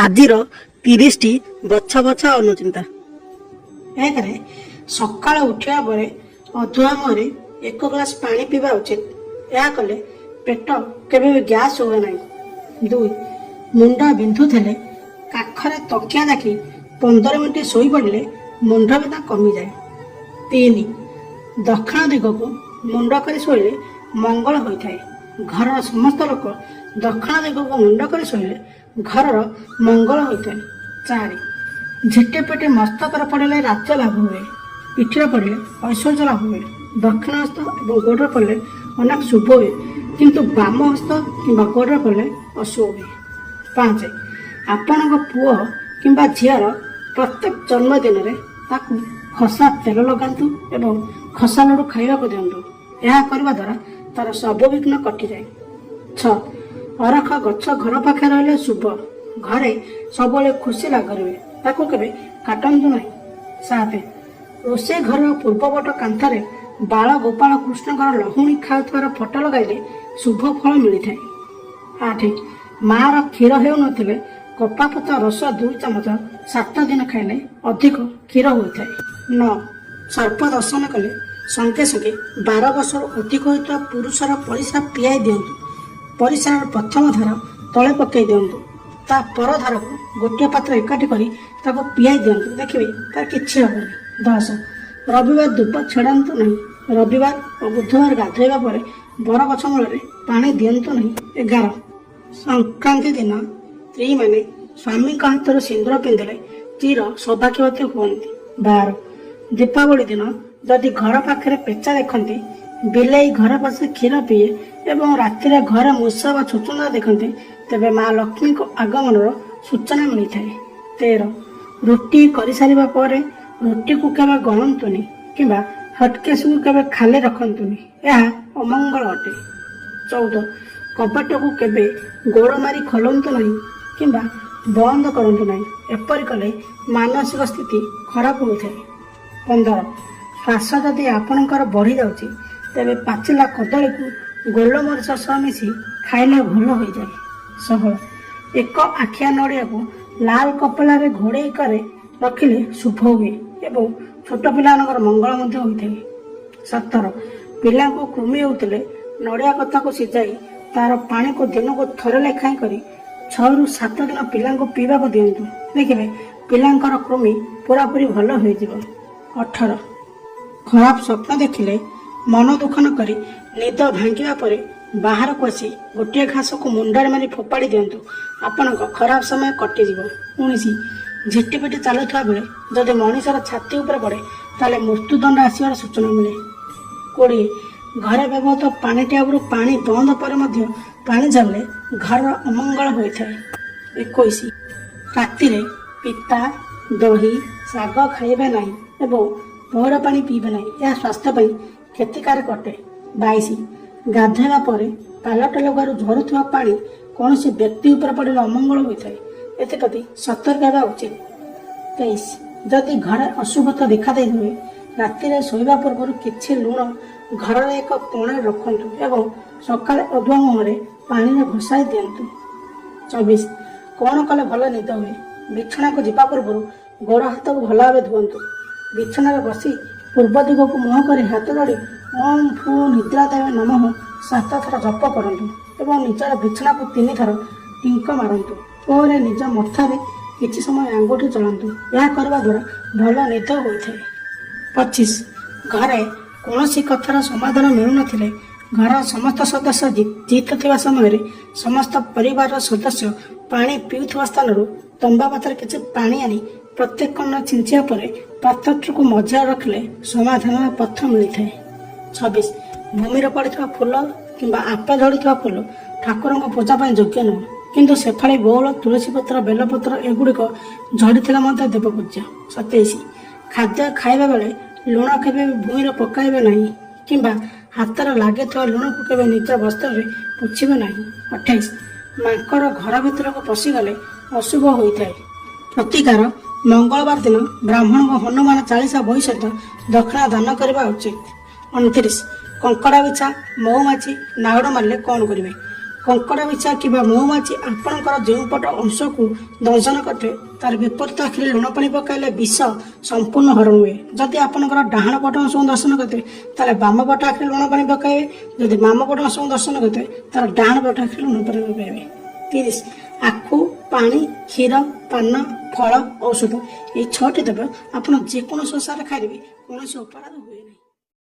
ଆଜିର 30ଟି ବଛା ବଛା ଅନୁଚିନ୍ତା। ଏକରେ ସକାଳ ଉଠିବା ପରେ ଅଧୁଆ ମୁହଁରେ 1 ଗ୍ଲାସ ପାଣି ପିଇବା ଉଚିତ। ଏହା କଲେ ପେଟ କେବେ ବି ଗ୍ୟାସ୍ ହୁଏ ନାହିଁ। 2. ମୁଣ୍ଡ ବିନ୍ଧୁଥିଲେ କାଖରେ ତକିଆ ଦେଖି 15 ମିନିଟ୍ ଶୋଇପଡ଼ିଲେ ମୁଣ୍ଡ ବିନ୍ଧା କମିଯାଏ। 3. ଦକ୍ଷିଣ ଦିଗକୁ ମୁଣ୍ଡ କରି ଶୋଇଲେ ମଙ୍ଗଳ ହୋଇଥାଏ। ଘରର ସମସ୍ତ ଲୋକ ଦକ୍ଷିଣ ଦିଗକୁ ମୁଣ୍ଡ କରି ଶୋଇଲେ ଘରର ମଙ୍ଗଳ ହୋଇଥାଏ। 4. ଝିଟି ପିଟି ମସ୍ତକରେ ପଡ଼ିଲେ ରାଜ୍ୟ ଲାଭ ହୁଏ। ପିଠିରେ ପଡ଼ିଲେ ଐଶ୍ୱର୍ଯ୍ୟ ଲାଭ ହୁଏ। ଦକ୍ଷିଣ ହସ୍ତ ଏବଂ ଗୋଡ଼ରେ ପଡ଼ିଲେ ଅନେକ ଶୁଭ ହୁଏ, କିନ୍ତୁ ବାମ ହସ୍ତ କିମ୍ବା ଗୋଡ଼ରେ ପଡ଼ିଲେ ଅଶୁଭ ହୁଏ। 5. ଆପଣଙ୍କ ପୁଅ କିମ୍ବା ଝିଅର ପ୍ରତ୍ୟେକ ଜନ୍ମଦିନରେ ତାକୁ ଖସା ତେଲ ଲଗାନ୍ତୁ ଏବଂ ଖସା ଲଡ଼ୁ ଖାଇବାକୁ ଦିଅନ୍ତୁ। ଏହା କରିବା ଦ୍ୱାରା ତାର ସବୁ ବିଘ୍ନ କଟିଯାଏ। 6. ଅରଖ ଗଛ ଘର ପାଖରେ ରହିଲେ ଶୁଭ। ଘରେ ସବୁବେଳେ ଖୁସି ଲାଗ ରୁହେ, ତାକୁ କେବେ କାଟନ୍ତୁ ନାହିଁ। 7. ରୋଷେଇ ଘରର ପୂର୍ବପଟ କାନ୍ଥରେ ବାଳ ଗୋପାଳ କୃଷ୍ଣଙ୍କର ଲହୁଣୀ ଖାଉଥିବାର ଫଟୋ ଲଗାଇଲେ ଶୁଭ ଫଳ ମିଳିଥାଏ। 8. ମାଆର କ୍ଷୀର ହେଉନଥିଲେ କପାପତ ରସ 2 ଚାମଚ 7 ଦିନ ଖାଇଲେ ଅଧିକ କ୍ଷୀର ହୋଇଥାଏ। 9. ସର୍ପ ଦର୍ଶନ କଲେ ସଙ୍ଗେ ସଙ୍ଗେ 12 ବର୍ଷରୁ ଅଧିକ ହୋଇଥିବା ପୁରୁଷର ପରିସ୍ରା ପିଆଇ ଦିଅନ୍ତୁ। ପରିସ୍ରାର ପ୍ରଥମ ଧାର ତଳେ ପକାଇ ଦିଅନ୍ତୁ। ତା ପର ଧାରକୁ ଗୋଟିଏ ପାତ୍ର ଏକାଠି କରି ତାକୁ ପିଆଇ ଦିଅନ୍ତୁ, ଦେଖିବେ ତାର କିଛି ହେବନି। 10. ରବିବାର ଧୂପ ଛିଡ଼ାନ୍ତୁ ନାହିଁ। ରବିବାର ଓ ବୁଧବାର ଗାଧୋଇବା ପରେ ବରଗଛ ମୂଳରେ ପାଣି ଦିଅନ୍ତୁ ନାହିଁ। 11. ସଂକ୍ରାନ୍ତି ଦିନ ସ୍ତ୍ରୀମାନେ ସ୍ୱାମୀଙ୍କ ହାତରୁ ସିନ୍ଦୁର ପିନ୍ଧିଲେ ଚିର ସୌଭାଗ୍ୟବତୀ ହୁଅନ୍ତି। 12. ଦୀପାବଳି ଦିନ ଯଦି ଘର ପାଖରେ ପେଚା ଦେଖନ୍ତି, ବିଲେଇ ଘରେ ପଶି କ୍ଷୀର ପିଏ ଏବଂ ରାତିରେ ଘରେ ମୂଷା ବା ଛୁଚୁନ୍ଦର ଦେଖନ୍ତି, ତେବେ ମା ଲକ୍ଷ୍ମୀଙ୍କ ଆଗମନର ସୂଚନା ମିଳିଥାଏ। 13. ରୁଟି କରିସାରିବା ପରେ ରୁଟିକୁ କେବେ ଗଣନ୍ତୁନି କିମ୍ବା ହଟକେଶକୁ କେବେ ଖାଲି ରଖନ୍ତୁନି, ଏହା ଅମଙ୍ଗଳ ଅଟେ। 14. କବାଟକୁ କେବେ ଗୋଡ଼ ମାରି ଖୋଲନ୍ତୁ ନାହିଁ କିମ୍ବା ବନ୍ଦ କରନ୍ତୁ ନାହିଁ, ଏପରି କଲେ ମାନସିକ ସ୍ଥିତି ଖରାପ ହୋଇଥାଏ। 15. ଶ୍ୱାସ ଯଦି ଆପଣଙ୍କର ବଢ଼ିଯାଉଛି, ତେବେ ପାଚିଲା କଦଳୀକୁ ଗୋଲମରିଚ ସହ ମିଶି ଖାଇଲେ ଭଲ ହୋଇଯାଏ। 16. ଏକ ଆଖିଆ ନଡ଼ିଆକୁ ଲାଲ କପଡ଼ାରେ ଘୋଡ଼େଇ କରି ରଖିଲେ ଶୁଭ ହୁଏ ଏବଂ ଛୋଟ ପିଲାମାନଙ୍କର ମଙ୍ଗଳ ମଧ୍ୟ ହୋଇଥାଏ। 17. ପିଲାଙ୍କୁ କୃମି ହେଉଥିଲେ ନଡ଼ିଆ କତାକୁ ସିଝାଇ ତାର ପାଣିକୁ ଦିନକୁ ଥରେ ଲେଖାଏଁ କରି 6 ରୁ 7 ଦିନ ପିଲାଙ୍କୁ ପିଇବାକୁ ଦିଅନ୍ତୁ, ଦେଖିବେ ପିଲାଙ୍କର କୃମି ପୁରାପୁରି ଭଲ ହୋଇଯିବ। 18. ଖରାପ ସ୍ୱପ୍ନ ଦେଖିଲେ ମନ ଦୁଃଖ ନ କରି ନିଦ ଭାଙ୍ଗିବା ପରେ ବାହାରକୁ ଆସି ଗୋଟିଏ ଘାସକୁ ମୁଣ୍ଡରେ ମାରି ଫୋପାଡ଼ି ଦିଅନ୍ତୁ, ଆପଣଙ୍କ ଖରାପ ସମୟ କଟିଯିବ। 19. ଝିଟିପିଟି ଚାଲୁଥିବା ବେଳେ ଯଦି ମଣିଷର ଛାତି ଉପରେ ପଡ଼େ ତାହେଲେ ମୃତ୍ୟୁଦଣ୍ଡ ଆସିବାର ସୂଚନା ମିଳେ। 20. ଘରେ ବ୍ୟବହୃତ ପାଣି ଟ୍ୟାପରୁ ପାଣି ବନ୍ଦ ପରେ ମଧ୍ୟ ପାଣି ଛାଡ଼ିଲେ ଘରର ଅମଙ୍ଗଳ ହୋଇଥାଏ। 21. ରାତିରେ ପିତା, ଦହି, ଶାଗ ଖାଇବେ ନାହିଁ ଏବଂ ପଇଡ଼ ପାଣି ପିଇବେ ନାହିଁ, ଏହା ସ୍ୱାସ୍ଥ୍ୟ ପାଇଁ କ୍ଷତିକାରକ ଅଟେ। 22. ଗାଧୋଇବା ପରେ ପାଲଟ ଲଗାରୁ ଝରୁଥିବା ପାଣି କୌଣସି ବ୍ୟକ୍ତି ଉପରେ ପଡ଼ିଲେ ଅମଙ୍ଗଳ ହୋଇଥାଏ, ଏଥିପ୍ରତି ସତର୍କ ହେବା ଉଚିତ। 23. ଯଦି ଘରେ ଅଶୁଭତା ଦେଖାଦେଇ ହୁଏ, ରାତିରେ ଶୋଇବା ପୂର୍ବରୁ କିଛି ଲୁଣ ଘରର ଏକ କୋଣରେ ରଖନ୍ତୁ ଏବଂ ସକାଳେ ଅଧୁଆ ମୁହଁରେ ପାଣିରେ ଘଷାଇ ଦିଅନ୍ତୁ। 24. କ'ଣ କଲେ ଭଲ ନିଦ ହୁଏ? ବିଛଣାକୁ ଯିବା ପୂର୍ବରୁ ଗୋଡ଼ ହାତକୁ ଭଲ ଭାବେ ଧୁଅନ୍ତୁ। ବିଛଣାରେ ବସି ପୂର୍ବ ଦିଗକୁ ମୁହଁ କରି ହାତ ଯୋଡ଼ି ଓମ୍ ଫୁ ନିଦ୍ରା ଦେବେ ନମଃ 7 ଥର ଜପ କରନ୍ତୁ ଏବଂ ନିଜର ବିଛଣାକୁ 3 ଥର ଟିଙ୍କ ମାରନ୍ତୁ। ପରେ ନିଜ ମଥାରେ କିଛି ସମୟ ଆଙ୍ଗୁଠି ଚଳାନ୍ତୁ, ଏହା କରିବା ଦ୍ୱାରା ଭଲ ନିଦ ହୋଇଥାଏ। 25. ଘରେ କୌଣସି କଥାର ସମାଧାନ ମିଳୁନଥିଲେ ଘରର ସମସ୍ତ ସଦସ୍ୟ ଜିତ ଥିବା ସମୟରେ ସମସ୍ତ ପରିବାରର ସଦସ୍ୟ ପାଣି ପିଉଥିବା ସ୍ଥାନରୁ ତମ୍ବା ପାତ୍ରରେ କିଛି ପାଣି ଆଣି ପ୍ରତ୍ୟେକ କୋଣରେ ଛିଞ୍ଚିବା ପରେ ପାତ୍ରଟିକୁ ମଝିରେ ରଖିଲେ ସମାଧାନର ପଥ ମିଳିଥାଏ। 26. ଭୂମିରେ ପଡ଼ିଥିବା ଫୁଲ କିମ୍ବା ଆପେ ଝଡ଼ିଥିବା ଫୁଲ ଠାକୁରଙ୍କ ପୂଜା ପାଇଁ ଯୋଗ୍ୟ ନୁହେଁ, କିନ୍ତୁ ସେଫାଳି ବଉଳ, ତୁଳସୀ ପତ୍ର, ବେଲପତ୍ର ଏଗୁଡ଼ିକ ଝଡ଼ିଥିଲେ ମଧ୍ୟ ଦେବ ପୂଜ୍ୟ। 27. ଖାଦ୍ୟ ଖାଇବା ବେଳେ ଲୁଣ କେବେ ଭୂଇଁରେ ପକାଇବେ ନାହିଁ କିମ୍ବା ହାତରେ ଲାଗିଥିବା ଲୁଣକୁ କେବେ ନିଜ ବସ୍ତ୍ରରେ ପୋଛିବେ ନାହିଁ। 28. ମାଙ୍କଡ଼ ଘର ଭିତରକୁ ପଶିଗଲେ ଅଶୁଭ ହୋଇଥାଏ। ପ୍ରତିକାର ମଙ୍ଗଳବାର ଦିନ ବ୍ରାହ୍ମଣଙ୍କୁ ହନୁମାନ ଚାଳିଶା ବହି ସହିତ ଦକ୍ଷିଣା ଦାନ କରିବା ଉଚିତ। 29. କଙ୍କଡ଼ା ବିଛା, ମହୁମାଛି, ନାଉଡ଼ ମାରିଲେ କ'ଣ କରିବେ? କଙ୍କଡ଼ା ବିଛା କିମ୍ବା ମହୁମାଛି ଆପଣଙ୍କର ଯେଉଁ ପଟ ଅଂଶକୁ ଦଂଶନ କରିଥିବେ ତାର ବିପରୀତ ଆଖିରେ ଲୁଣ ପାଣି ପକାଇଲେ ବିଷ ସମ୍ପୂର୍ଣ୍ଣ ହରଣ ହୁଏ। ଯଦି ଆପଣଙ୍କର ଡାହାଣ ପଟ ଅଂଶକୁ ଦର୍ଶନ କରିଥିବେ ତାହେଲେ ବାମ ପଟ ଆଖିରେ ଲୁଣ ପାଣି ପକାଇବେ। ଯଦି ବାମ ପଟ ଅଂଶକୁ ଦର୍ଶନ କରିଥିବେ ତାହେଲେ ଡାହାଣ ପଟ ଆଖିରେ ଲୁଣ ପାଣି ପକାଇବେ। 30. ଆଖୁ, ପାଣି, କ୍ଷୀର, ପାନ, ଫଳ, ଔଷଧ, ଏହି 6ଟି ଦ୍ରବ୍ୟ ଆପଣ ଯେକୌଣସି ଓଷାରେ ଖାଇବେ କୌଣସି ଅପରାଧ ହୁଏ ନାହିଁ।